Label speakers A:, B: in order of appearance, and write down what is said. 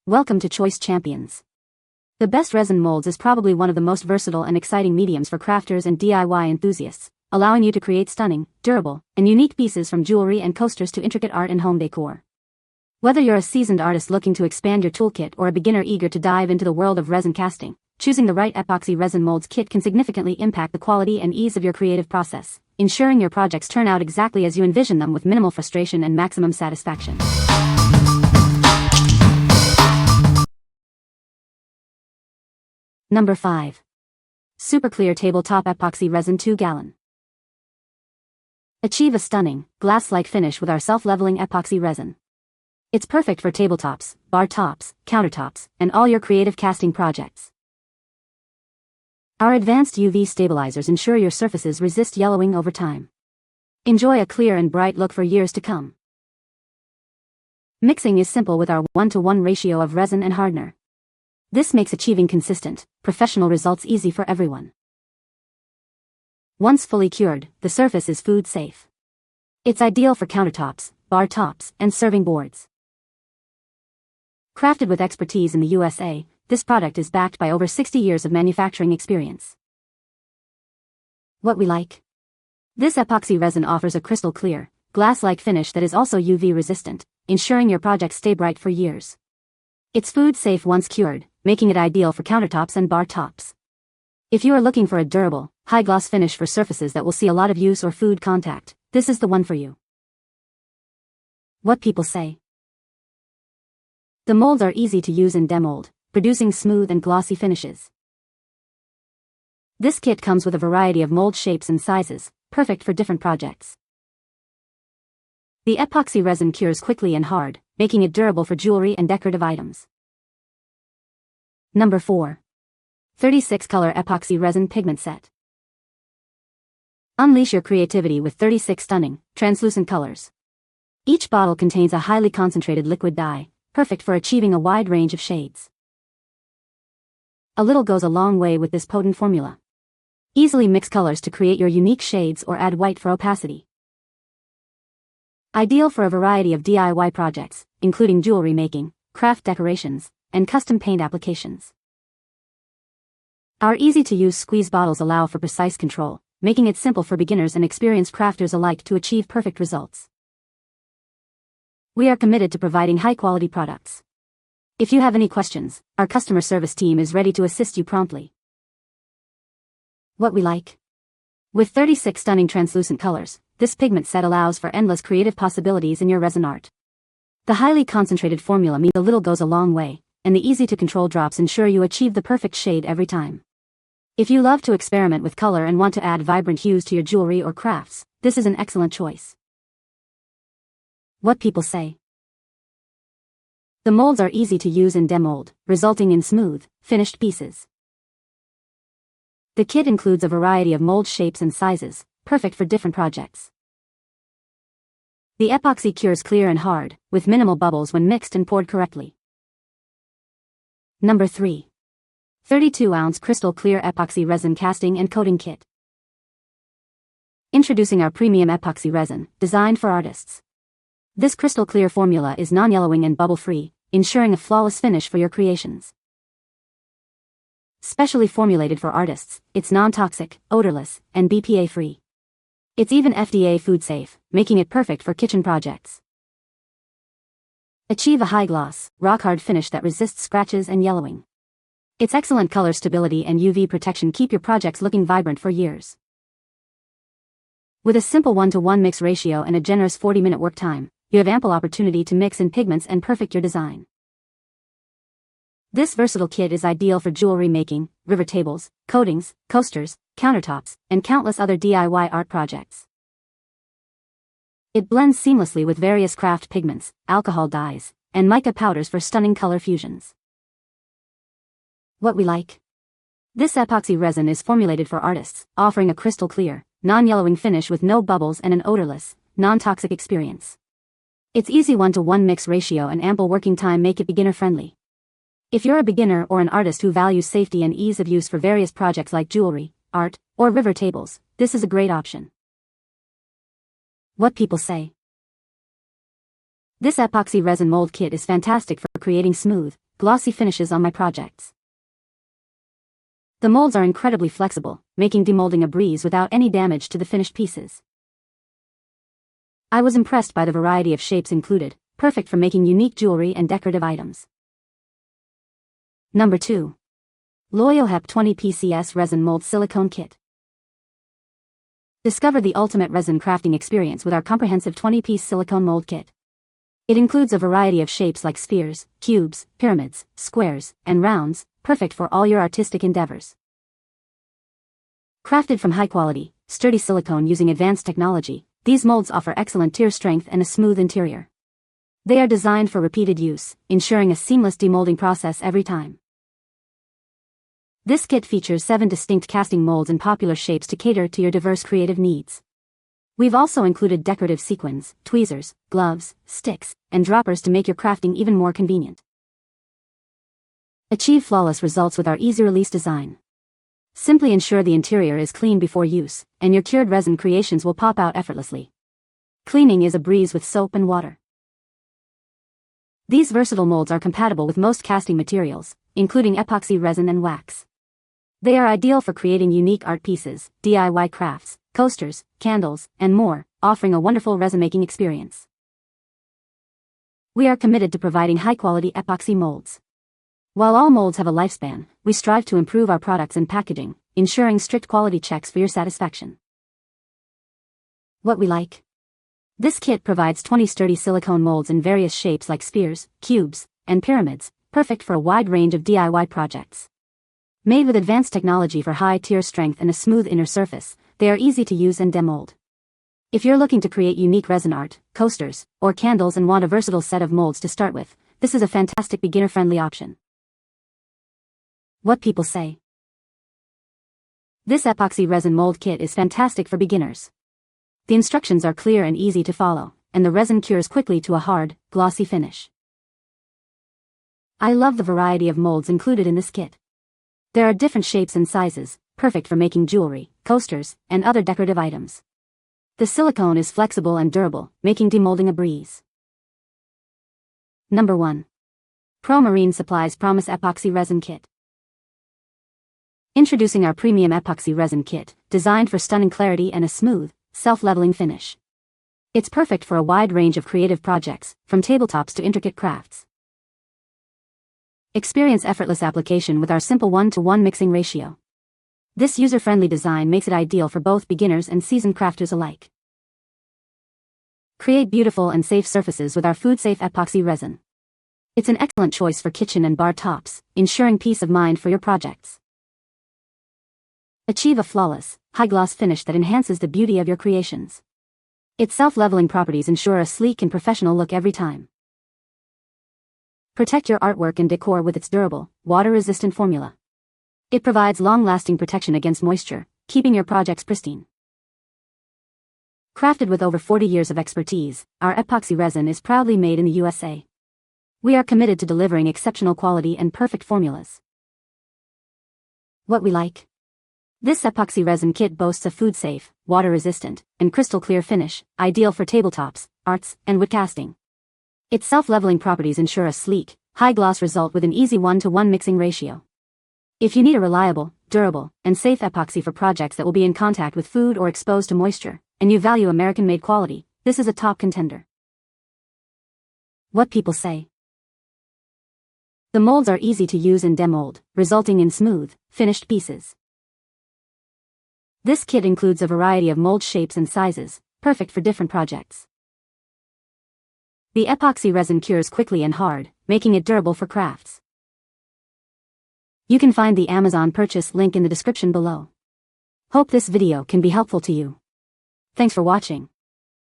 A: Welcome to Choice Champions. The best resin molds is probably one of the most versatile and exciting mediums for crafters and DIY enthusiasts, allowing you to create stunning, durable, and unique pieces from jewelry and coasters to intricate art and home decor. Whether you're a seasoned artist looking to expand your toolkit or a beginner eager to dive into the world of resin casting, choosing the right epoxy resin molds kit can significantly impact the quality and ease of your creative process, ensuring your projects turn out exactly as you envision them with minimal frustration and maximum satisfaction. Number 5. Superclear Tabletop Epoxy Resin 2-gallon. Achieve a stunning, glass-like finish with our self-leveling epoxy resin. It's perfect for tabletops, bar tops, countertops, and all your creative casting projects. Our advanced UV stabilizers ensure your surfaces resist yellowing over time. Enjoy a clear and bright look for years to come. Mixing is simple with our 1:1 ratio of resin and hardener. This makes achieving consistent, professional results easy for everyone. Once fully cured, the surface is food safe. It's ideal for countertops, bar tops, and serving boards. Crafted with expertise in the USA, this product is backed by over 60 years of manufacturing experience. What we like? This epoxy resin offers a crystal clear, glass-like finish that is also UV resistant, ensuring your projects stay bright for years. It's food safe once cured, making it ideal for countertops and bar tops. If you are looking for a durable, high-gloss finish for surfaces that will see a lot of use or food contact, this is the one for you. What people say. The molds are easy to use and demold, producing smooth and glossy finishes. This kit comes with a variety of mold shapes and sizes, perfect for different projects. The epoxy resin cures quickly and hard, making it durable for jewelry and decorative items. Number 4. 36-color epoxy resin pigment set. Unleash your creativity with 36 stunning, translucent colors. Each bottle contains a highly concentrated liquid dye, perfect for achieving a wide range of shades. A little goes a long way with this potent formula. Easily mix colors to create your unique shades or add white for opacity. Ideal for a variety of DIY projects, including jewelry making, craft decorations, and custom paint applications. Our easy-to-use squeeze bottles allow for precise control, making it simple for beginners and experienced crafters alike to achieve perfect results. We are committed to providing high-quality products. If you have any questions, our customer service team is ready to assist you promptly. What we like? With 36 stunning translucent colors, this pigment set allows for endless creative possibilities in your resin art. The highly concentrated formula means a little goes a long way, and the easy-to-control drops ensure you achieve the perfect shade every time. If you love to experiment with color and want to add vibrant hues to your jewelry or crafts, this is an excellent choice. What people say. The molds are easy to use and demold, resulting in smooth, finished pieces. The kit includes a variety of mold shapes and sizes, perfect for different projects. The epoxy cures clear and hard, with minimal bubbles when mixed and poured correctly. Number 3. 32-ounce crystal clear epoxy resin casting and coating kit. Introducing our premium epoxy resin, designed for artists. This crystal clear formula is non-yellowing and bubble-free, ensuring a flawless finish for your creations. Specially formulated for artists, it's non-toxic, odorless, and BPA-free. It's even FDA food safe, making it perfect for kitchen projects. Achieve a high-gloss, rock-hard finish that resists scratches and yellowing. Its excellent color stability and UV protection keep your projects looking vibrant for years. With a simple 1:1 mix ratio and a generous 40-minute work time, you have ample opportunity to mix in pigments and perfect your design. This versatile kit is ideal for jewelry making, river tables, coatings, coasters, countertops, and countless other DIY art projects. It blends seamlessly with various craft pigments, alcohol dyes, and mica powders for stunning color fusions. What we like? This epoxy resin is formulated for artists, offering a crystal clear, non-yellowing finish with no bubbles and an odorless, non-toxic experience. Its easy 1:1 mix ratio and ample working time make it beginner-friendly. If you're a beginner or an artist who values safety and ease of use for various projects like jewelry, art, or river tables, this is a great option. What people say. This epoxy resin mold kit is fantastic for creating smooth, glossy finishes on my projects. The molds are incredibly flexible, making demolding a breeze without any damage to the finished pieces. I was impressed by the variety of shapes included, perfect for making unique jewelry and decorative items. Number 2. Loyohep 20 PCS Resin Molds Silicone Kit. Discover the ultimate resin crafting experience with our comprehensive 20-piece silicone mold kit. It includes a variety of shapes like spheres, cubes, pyramids, squares, and rounds, perfect for all your artistic endeavors. Crafted from high-quality, sturdy silicone using advanced technology, these molds offer excellent tear strength and a smooth interior. They are designed for repeated use, ensuring a seamless demolding process every time. This kit features 7 distinct casting molds in popular shapes to cater to your diverse creative needs. We've also included decorative sequins, tweezers, gloves, sticks, and droppers to make your crafting even more convenient. Achieve flawless results with our easy-release design. Simply ensure the interior is clean before use, and your cured resin creations will pop out effortlessly. Cleaning is a breeze with soap and water. These versatile molds are compatible with most casting materials, including epoxy resin and wax. They are ideal for creating unique art pieces, DIY crafts, coasters, candles, and more, offering a wonderful resin-making experience. We are committed to providing high-quality epoxy molds. While all molds have a lifespan, we strive to improve our products and packaging, ensuring strict quality checks for your satisfaction. What we like. This kit provides 20 sturdy silicone molds in various shapes like spheres, cubes, and pyramids, perfect for a wide range of DIY projects. Made with advanced technology for high tear strength and a smooth inner surface, they are easy to use and demold. If you're looking to create unique resin art, coasters, or candles and want a versatile set of molds to start with, this is a fantastic beginner-friendly option. What people say. This epoxy resin mold kit is fantastic for beginners. The instructions are clear and easy to follow, and the resin cures quickly to a hard, glossy finish. I love the variety of molds included in this kit. There are different shapes and sizes, perfect for making jewelry, coasters, and other decorative items. The silicone is flexible and durable, making demolding a breeze. Number 1. Pro Marine Supplies Promise Epoxy Resin Kit. Introducing our premium epoxy resin kit, designed for stunning clarity and a smooth, self-leveling finish. It's perfect for a wide range of creative projects, from tabletops to intricate crafts. Experience effortless application with our simple 1-to-1 mixing ratio. This user-friendly design makes it ideal for both beginners and seasoned crafters alike. Create beautiful and safe surfaces with our food-safe epoxy resin. It's an excellent choice for kitchen and bar tops, ensuring peace of mind for your projects. Achieve a flawless, high-gloss finish that enhances the beauty of your creations. Its self-leveling properties ensure a sleek and professional look every time. Protect your artwork and decor with its durable, water-resistant formula. It provides long-lasting protection against moisture, keeping your projects pristine. Crafted with over 40 years of expertise, our epoxy resin is proudly made in the USA. We are committed to delivering exceptional quality and perfect formulas. What we like. This epoxy resin kit boasts a food-safe, water-resistant, and crystal-clear finish, ideal for tabletops, arts, and wood casting. Its self-leveling properties ensure a sleek, high-gloss result with an easy 1-to-1 mixing ratio. If you need a reliable, durable, and safe epoxy for projects that will be in contact with food or exposed to moisture, and you value American-made quality, this is a top contender. What people say. The molds are easy to use and demold, resulting in smooth, finished pieces. This kit includes a variety of mold shapes and sizes, perfect for different projects. The epoxy resin cures quickly and hard, making it durable for crafts. You can find the Amazon purchase link in the description below. Hope this video can be helpful to you. Thanks for watching.